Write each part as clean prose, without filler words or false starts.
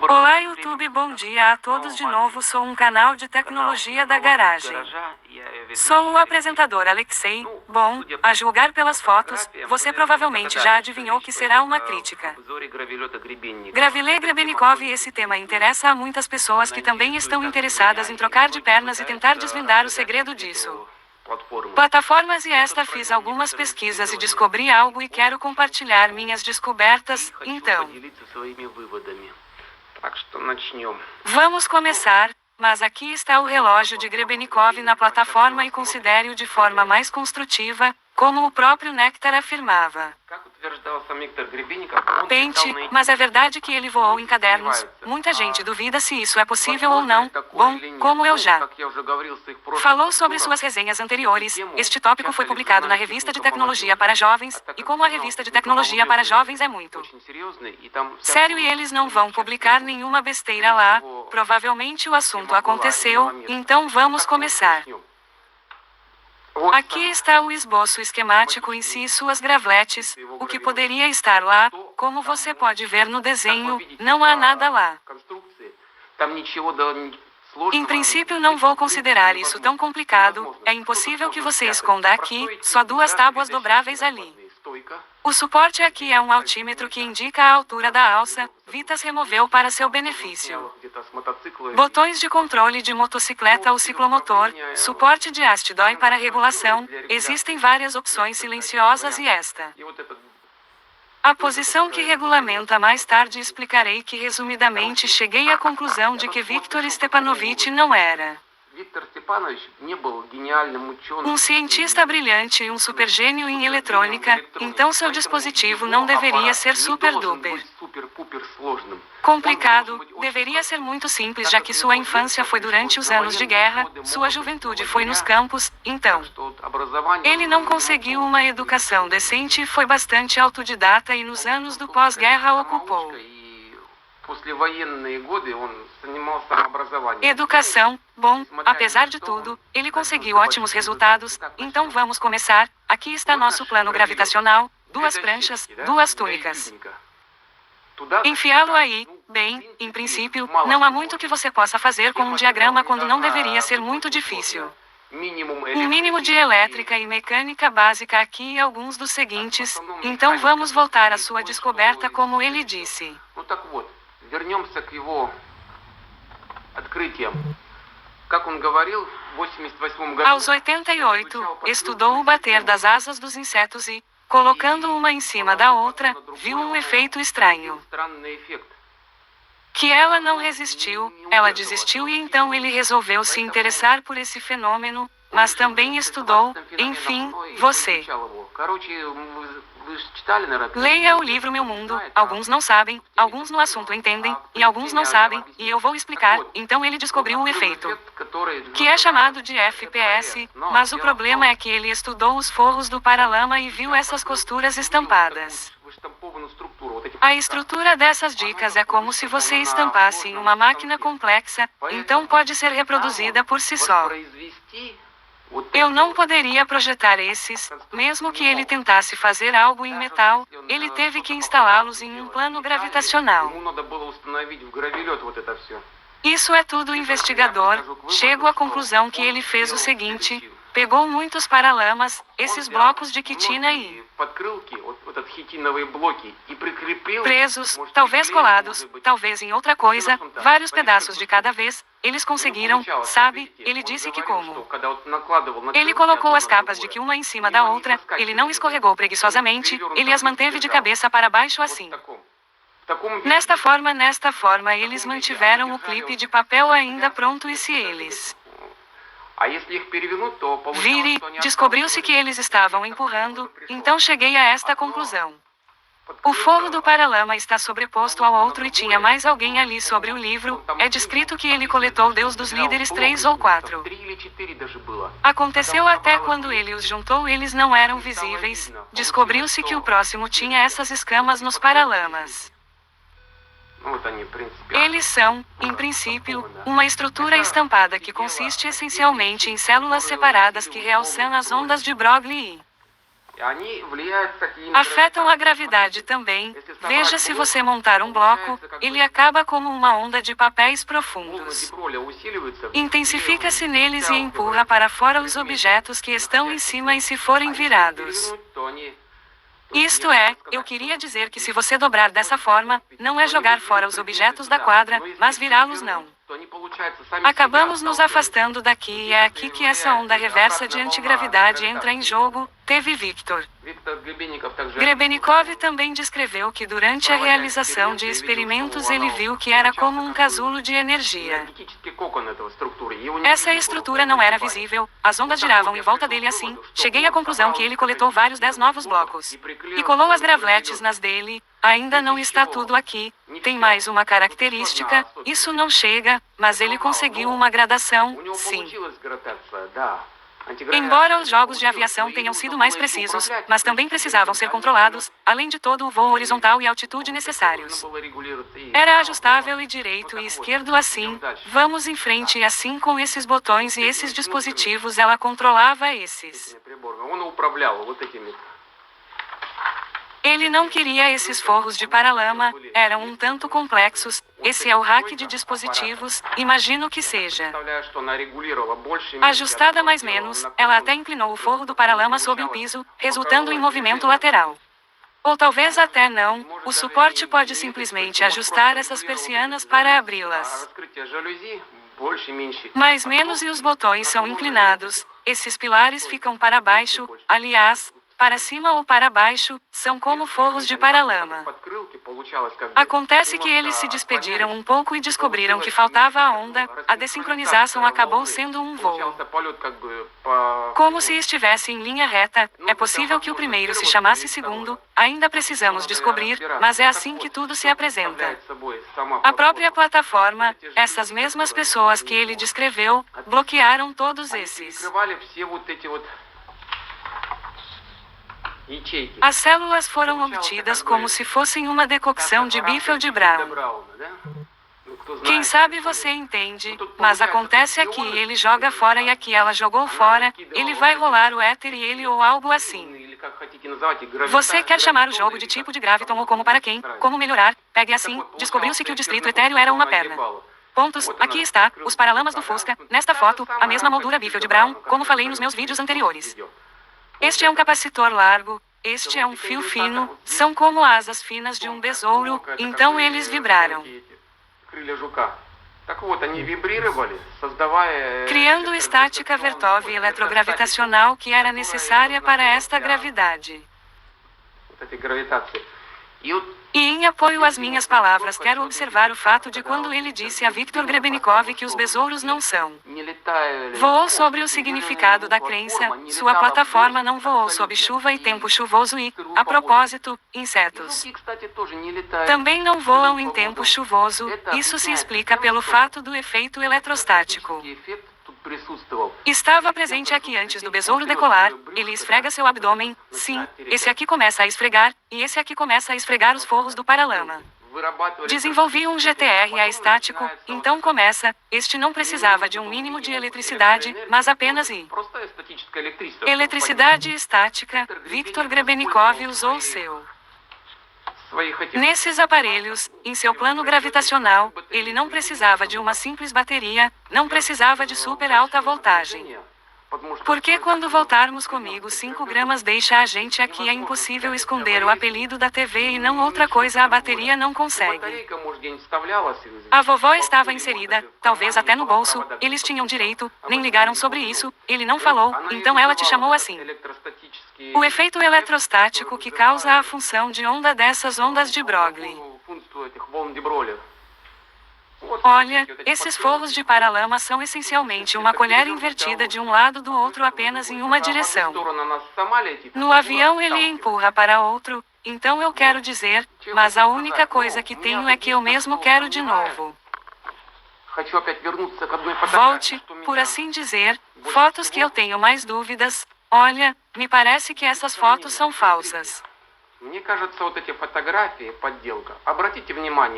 Olá YouTube, bom dia a todos de novo, sou um canal de tecnologia da garagem. Sou o apresentador Alexei. Bom, a julgar pelas fotos, você provavelmente já adivinhou que será uma crítica. Gravile Grebenikov. Esse tema interessa a muitas pessoas que também estão interessadas em trocar de pernas e tentar desvendar o segredo disso. Plataformas e esta fiz algumas pesquisas e descobri algo e quero compartilhar minhas descobertas, então. Vamos começar, mas aqui está o relógio de Grebenikov na plataforma e considere-o de forma mais construtiva, como o próprio Nectar afirmava. Pente, mas é verdade que ele voou em cadernos. Muita gente duvida se isso é possível ou não. Bom, como eu já falou sobre suas resenhas anteriores, este tópico foi publicado na Revista de Tecnologia para Jovens, e como a Revista de Tecnologia para Jovens é muito sério e eles não vão publicar nenhuma besteira lá, provavelmente o assunto aconteceu, então vamos começar. Aqui está o esboço esquemático em si e suas gravletes, o que poderia estar lá, como você pode ver no desenho, não há nada lá. Em princípio não vou considerar isso tão complicado, é impossível que você esconda aqui, só duas tábuas dobráveis ali. O suporte aqui é um altímetro que indica a altura da alça, Vitas removeu para seu benefício. Botões de controle de motocicleta ou ciclomotor, suporte de haste DOI para regulação, existem várias opções silenciosas e esta. A posição que regulamenta mais tarde explicarei que resumidamente cheguei à conclusão de que Viktor Stepanovich não era um cientista brilhante e um supergênio em eletrônica, então seu dispositivo não deveria ser super-duper complicado, deveria ser muito simples já que sua infância foi durante os anos de guerra, sua juventude foi nos campos, então ele não conseguiu uma educação decente e foi bastante autodidata e nos anos do pós-guerra ocupou educação. Bom, apesar de tudo, ele conseguiu ótimos resultados, então vamos começar. Aqui está nosso plano gravitacional, duas pranchas, duas túnicas. Enfiá-lo aí, bem, em princípio, não há muito que você possa fazer com um diagrama quando não deveria ser muito difícil. Um mínimo de elétrica e mecânica básica aqui e alguns dos seguintes, então vamos voltar à sua descoberta como ele disse. Aos 88, estudou o bater das asas dos insetos e, colocando uma em cima da outra, viu um efeito estranho. Que ela não resistiu, ela desistiu e então ele resolveu se interessar por esse fenômeno, mas também estudou, enfim, você. Leia o livro Meu Mundo, alguns não sabem, alguns no assunto entendem, e alguns não sabem, e eu vou explicar, então ele descobriu o efeito, que é chamado de FPS, mas o problema é que ele estudou os forros do paralama e viu essas costuras estampadas. A estrutura dessas dicas é como se você estampasse em uma máquina complexa, então pode ser reproduzida por si só. Eu não poderia projetar esses, mesmo que ele tentasse fazer algo em metal, ele teve que instalá-los em um plano gravitacional. Isso é tudo investigador, chego à conclusão que ele fez o seguinte, pegou muitos paralamas, esses blocos de quitina e presos, talvez colados, talvez em outra coisa, vários pedaços de cada vez, eles conseguiram, sabe, ele disse que como ele colocou as capas de que uma em cima da outra, ele não escorregou preguiçosamente, ele as manteve de cabeça para baixo assim. Nesta forma eles mantiveram o clipe de papel ainda pronto e se eles vire, descobriu-se que eles estavam empurrando, então cheguei a esta conclusão. O forro do paralama está sobreposto ao outro e tinha mais alguém ali sobre o livro, é descrito que ele coletou Deus dos líderes 3 ou 4. Aconteceu até quando ele os juntou eles não eram visíveis, descobriu-se que o próximo tinha essas escamas nos paralamas. Eles são, em princípio, uma estrutura estampada que consiste essencialmente em células separadas que realçam as ondas de Broglie. Afetam a gravidade também. Veja, se você montar um bloco, ele acaba como uma onda de papéis profundos. Intensifica-se neles e empurra para fora os objetos que estão em cima e se forem virados. Isto é, eu queria dizer que se você dobrar dessa forma, não é jogar fora os objetos da quadra, mas virá-los não. Acabamos nos afastando daqui e é aqui que essa onda reversa de antigravidade entra em jogo, teve Victor. Grebenikov também descreveu que durante a realização de experimentos ele viu que era como um casulo de energia. Essa estrutura não era visível, as ondas giravam em volta dele assim, cheguei à conclusão que ele coletou vários 10 novos blocos. E colou as gravletes nas dele, ainda não está tudo aqui, tem mais uma característica, isso não chega, mas ele conseguiu uma gradação, sim. Embora os jogos de aviação tenham sido mais precisos, mas também precisavam ser controlados, além de todo o voo horizontal e altitude necessários. Era ajustável e direito e esquerdo assim, vamos em frente e assim com esses botões e esses dispositivos ela controlava esses. Ele não queria esses forros de paralama, eram um tanto complexos, esse é o hack de dispositivos, imagino que seja. Ajustada mais menos, ela até inclinou o forro do paralama sob o piso, resultando em movimento lateral. Ou talvez até não, o suporte pode simplesmente ajustar essas persianas para abri-las. Mais menos e os botões são inclinados, esses pilares ficam para baixo, aliás, para cima ou para baixo, são como forros de paralama. Acontece que eles se despediram um pouco e descobriram que faltava a onda, a desincronização acabou sendo um voo. Como se estivesse em linha reta, é possível que o primeiro se chamasse segundo, ainda precisamos descobrir, mas é assim que tudo se apresenta. A própria plataforma, essas mesmas pessoas que ele descreveu, bloquearam todos esses. As células foram obtidas como se fossem uma decocção de Biffeld-Brown. Quem sabe você entende, mas acontece aqui ele joga fora e aqui ela jogou fora, ele vai rolar o éter e ele ou algo assim. Você quer chamar o jogo de tipo de graviton ou como para quem, como melhorar, pegue assim, descobriu-se que o distrito etéreo era uma perna. Pontos, aqui está, os paralamas do Fusca, nesta foto, a mesma moldura Biffeld-Brown, como falei nos meus vídeos anteriores. Este é um capacitor largo, este é um fio fino, são como asas finas de um besouro, então eles vibraram. Criando estática Vertov eletrogravitacional que era necessária para esta gravidade. E em apoio às minhas palavras quero observar o fato de quando ele disse a Viktor Grebenikov que os besouros não são. Voou sobre o significado da crença, sua plataforma não voou sob chuva e tempo chuvoso e, a propósito, insetos também não voam em tempo chuvoso, isso se explica pelo fato do efeito eletrostático. Estava presente aqui antes do besouro decolar, ele esfrega seu abdômen, sim, esse aqui começa a esfregar, e esse aqui começa a esfregar os forros do paralama. Desenvolvi um GTRA estático, então começa, este não precisava de um mínimo de eletricidade, mas apenas eletricidade estática, Viktor Grebenikov usou seu. Nesses aparelhos, em seu plano gravitacional, ele não precisava de uma simples bateria, não precisava de super alta voltagem. Porque quando voltarmos comigo 5 gramas deixa a gente aqui é impossível esconder o apelido da TV e não outra coisa a bateria não consegue. A vovó estava inserida, talvez até no bolso, eles tinham direito, nem ligaram sobre isso, ele não falou, então ela te chamou assim. O efeito eletrostático que causa a função de onda dessas ondas de Broglie. Olha, esses forros de paralama são essencialmente uma colher invertida de um lado do outro apenas em uma direção. No avião ele empurra para outro, então eu quero dizer, mas a única coisa que tenho é que eu mesmo quero de novo. Volte, por assim dizer, fotos que eu tenho mais dúvidas, olha, me parece que essas fotos são falsas.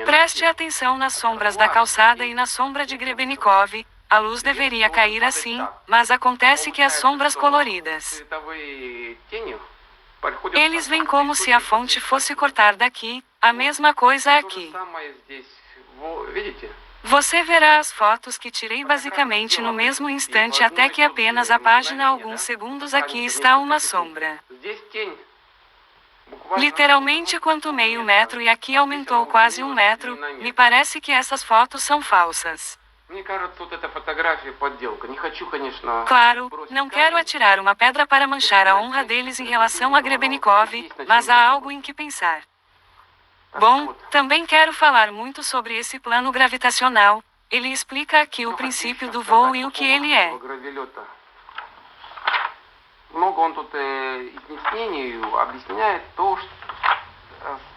Preste atenção nas sombras da calçada e na sombra de Grebenikov, a luz deveria cair assim, mas acontece que as sombras coloridas Eles veem como se a fonte fosse cortar daqui, a mesma coisa aqui. Você verá as fotos que tirei basicamente no mesmo instante até que apenas a página alguns segundos aqui está uma sombra. Literalmente quanto meio metro e aqui aumentou quase 1 metro, me parece que essas fotos são falsas. Claro, não quero atirar uma pedra para manchar a honra deles em relação a Grebennikov, mas há algo em que pensar. Bom, também quero falar muito sobre esse plano gravitacional. Ele explica aqui o princípio do voo e o que ele é. Много он тут изъяснений объясняет то, что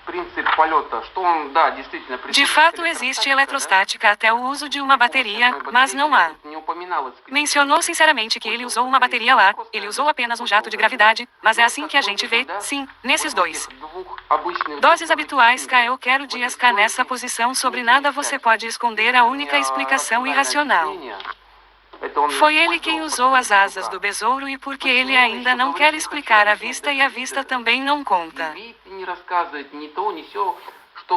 принцип полета, что он, да, действительно... De fato existe eletrostática até o uso de uma bateria, mas não há. Mencionou sinceramente que ele usou uma bateria lá, ele usou apenas um jato de gravidade, mas é assim que a gente vê, sim, nesses dois. Doses habituais K. Eu quero dias K. Nessa posição sobre nada você pode esconder a única explicação irracional. Foi ele quem usou as asas do besouro e porque ele ainda não quer explicar a vista e a vista também não conta.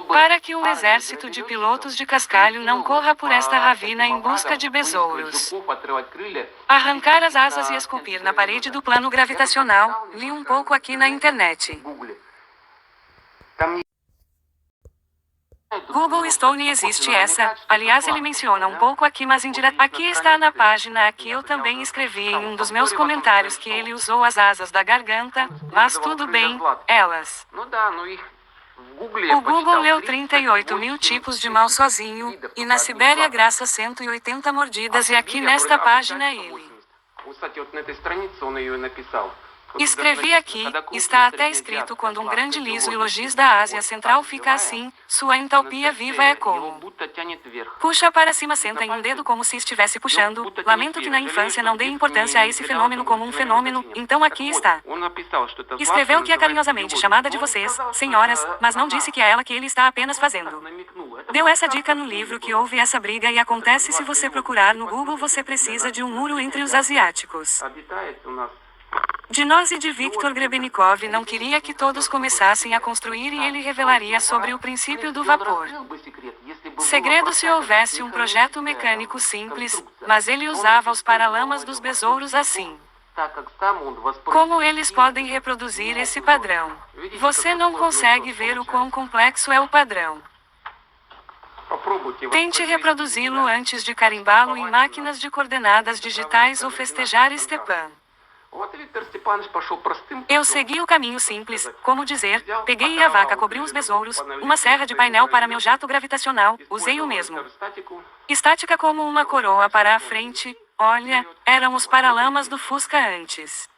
Para que um exército de pilotos de cascalho não corra por esta ravina em busca de besouros. Arrancar as asas e esculpir na parede do plano gravitacional, li um pouco aqui na internet. Google Stone existe essa, aliás ele menciona um pouco aqui mas indireto. Aqui está na página aqui eu também escrevi em um dos meus comentários que ele usou as asas da garganta, mas tudo bem, elas. O Google leu 38 mil tipos de mal sozinho, e na Sibéria graça 180 mordidas e aqui nesta página ele. Escrevi aqui, está até escrito quando um grande liso e logis da Ásia Central fica assim, sua entalpia viva é como. Puxa para cima senta em um dedo como se estivesse puxando, lamento que na infância não dei importância a esse fenômeno como um fenômeno, então aqui está. Escreveu que é carinhosamente chamada de vocês, senhoras, mas não disse que é ela que ele está apenas fazendo. Deu essa dica no livro que houve essa briga e acontece se você procurar no Google você precisa de um muro entre os asiáticos. De nós e de Viktor Grebennikov não queria que todos começassem a construir e ele revelaria sobre o princípio do vapor. Segredo se houvesse um projeto mecânico simples, mas ele usava os paralamas dos besouros assim. Como eles podem reproduzir esse padrão? Você não consegue ver o quão complexo é o padrão. Tente reproduzi-lo antes de carimbá-lo em máquinas de coordenadas digitais ou festejar Stepan. Eu segui o caminho simples, como dizer, peguei e a vaca cobriu os besouros, uma serra de painel para meu jato gravitacional, usei o mesmo. Estática como uma coroa para a frente, olha, eram os paralamas do Fusca antes.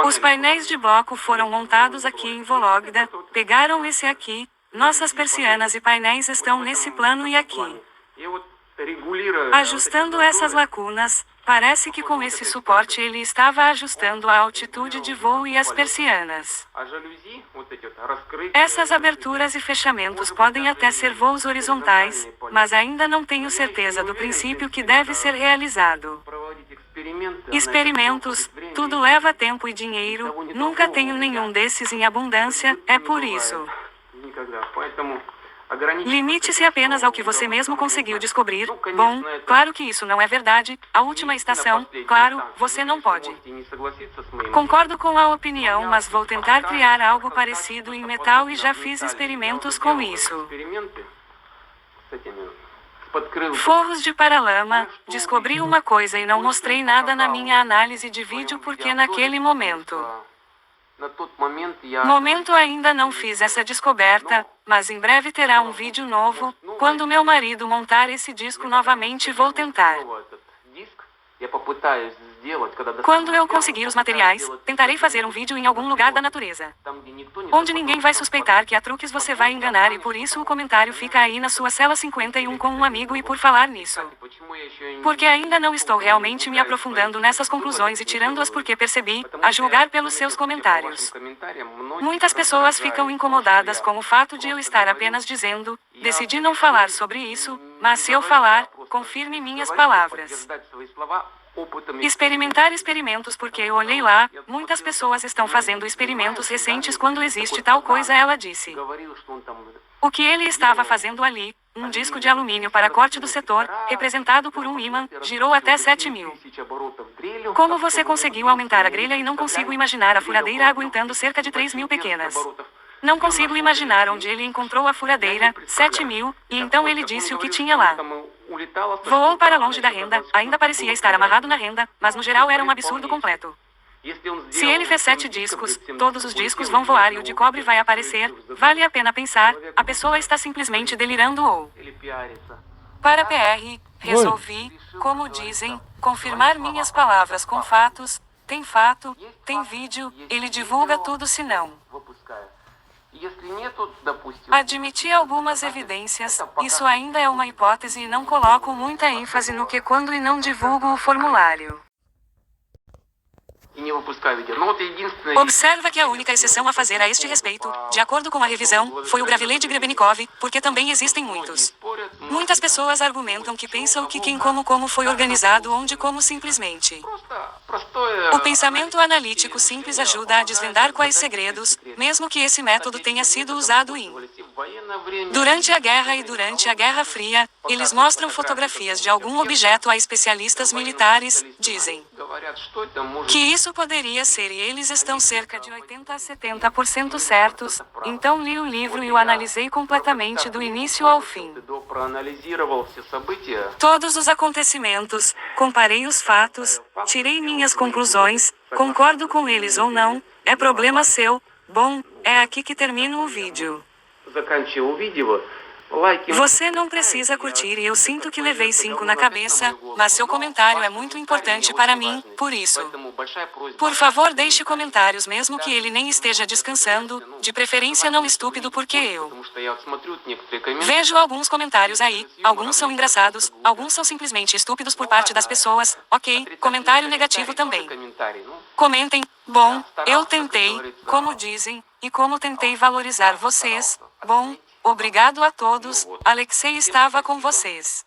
Os painéis de bloco foram montados aqui em Vologda, pegaram esse aqui, nossas persianas e painéis estão nesse plano e aqui. Ajustando essas lacunas, parece que com esse suporte ele estava ajustando a altitude de voo e as persianas. Essas aberturas e fechamentos podem até ser voos horizontais, mas ainda não tenho certeza do princípio que deve ser realizado. Experimentos, tudo leva tempo e dinheiro, nunca tenho nenhum desses em abundância, é por isso. Limite-se apenas ao que você mesmo conseguiu descobrir. Bom, claro que isso não é verdade. A última estação, claro, você não pode. Concordo com a opinião, mas vou tentar criar algo parecido em metal e já fiz experimentos com isso. Forros de paralama, descobri uma coisa e não mostrei nada na minha análise de vídeo porque naquele momento ainda não fiz essa descoberta, mas em breve terá um vídeo novo, quando meu marido montar esse disco novamente vou tentar. Quando eu conseguir os materiais, tentarei fazer um vídeo em algum lugar da natureza, onde ninguém vai suspeitar que há truques você vai enganar e por isso o comentário fica aí na sua cela 51 com um amigo e por falar nisso. Porque ainda não estou realmente me aprofundando nessas conclusões e tirando-as porque percebi, a julgar pelos seus comentários. Muitas pessoas ficam incomodadas com o fato de eu estar apenas dizendo, decidi não falar sobre isso, Mas se eu falar, confirme minhas palavras. Experimentar experimentos porque eu olhei lá, muitas pessoas estão fazendo experimentos recentes quando existe tal coisa, ela disse. O que ele estava fazendo ali, um disco de alumínio para corte do setor, representado por um ímã, girou até 7.000. Como você conseguiu aumentar a grelha e não consigo imaginar a furadeira aguentando cerca de 3.000 pequenas. Não consigo imaginar onde ele encontrou a furadeira, 7.000, e então ele disse o que tinha lá. Voou para longe da renda, ainda parecia estar amarrado na renda, mas no geral era um absurdo completo. Se ele fez 7 discos, todos os discos vão voar e o de cobre vai aparecer, vale a pena pensar, a pessoa está simplesmente delirando ou... Para PR, resolvi, como dizem, confirmar minhas palavras com fatos, tem fato, tem vídeo, ele divulga tudo se não. Admiti algumas evidências, isso ainda é uma hipótese e não coloco muita ênfase no que quando e não divulgo o formulário. Observa que a única exceção a fazer a este respeito, de acordo com a revisão, foi o Gravilei de Grebennikov, porque também existem muitos. Muitas pessoas argumentam que pensam que quem como foi organizado onde como simplesmente. O pensamento analítico simples ajuda a desvendar quais segredos, mesmo que esse método tenha sido usado durante a guerra e durante a Guerra Fria, eles mostram fotografias de algum objeto a especialistas militares, dizem que isso poderia ser e eles estão cerca de 80 a 70% certos, então li o livro e o analisei completamente do início ao fim. Todos os acontecimentos, comparei os fatos, tirei minhas conclusões, concordo com eles ou não, é problema seu, bom, é aqui que termino o vídeo. Você não precisa curtir e eu sinto que levei 5 na cabeça, mas seu comentário é muito importante para mim, por isso. Por favor deixe comentários mesmo que ele nem esteja descansando, de preferência não estúpido porque eu vejo alguns comentários aí, alguns são engraçados, alguns são simplesmente estúpidos por parte das pessoas, ok, comentário negativo também. Comentem, bom, eu tentei, como dizem, e como tentei valorizar vocês, bom, obrigado a todos, Alexei estava com vocês.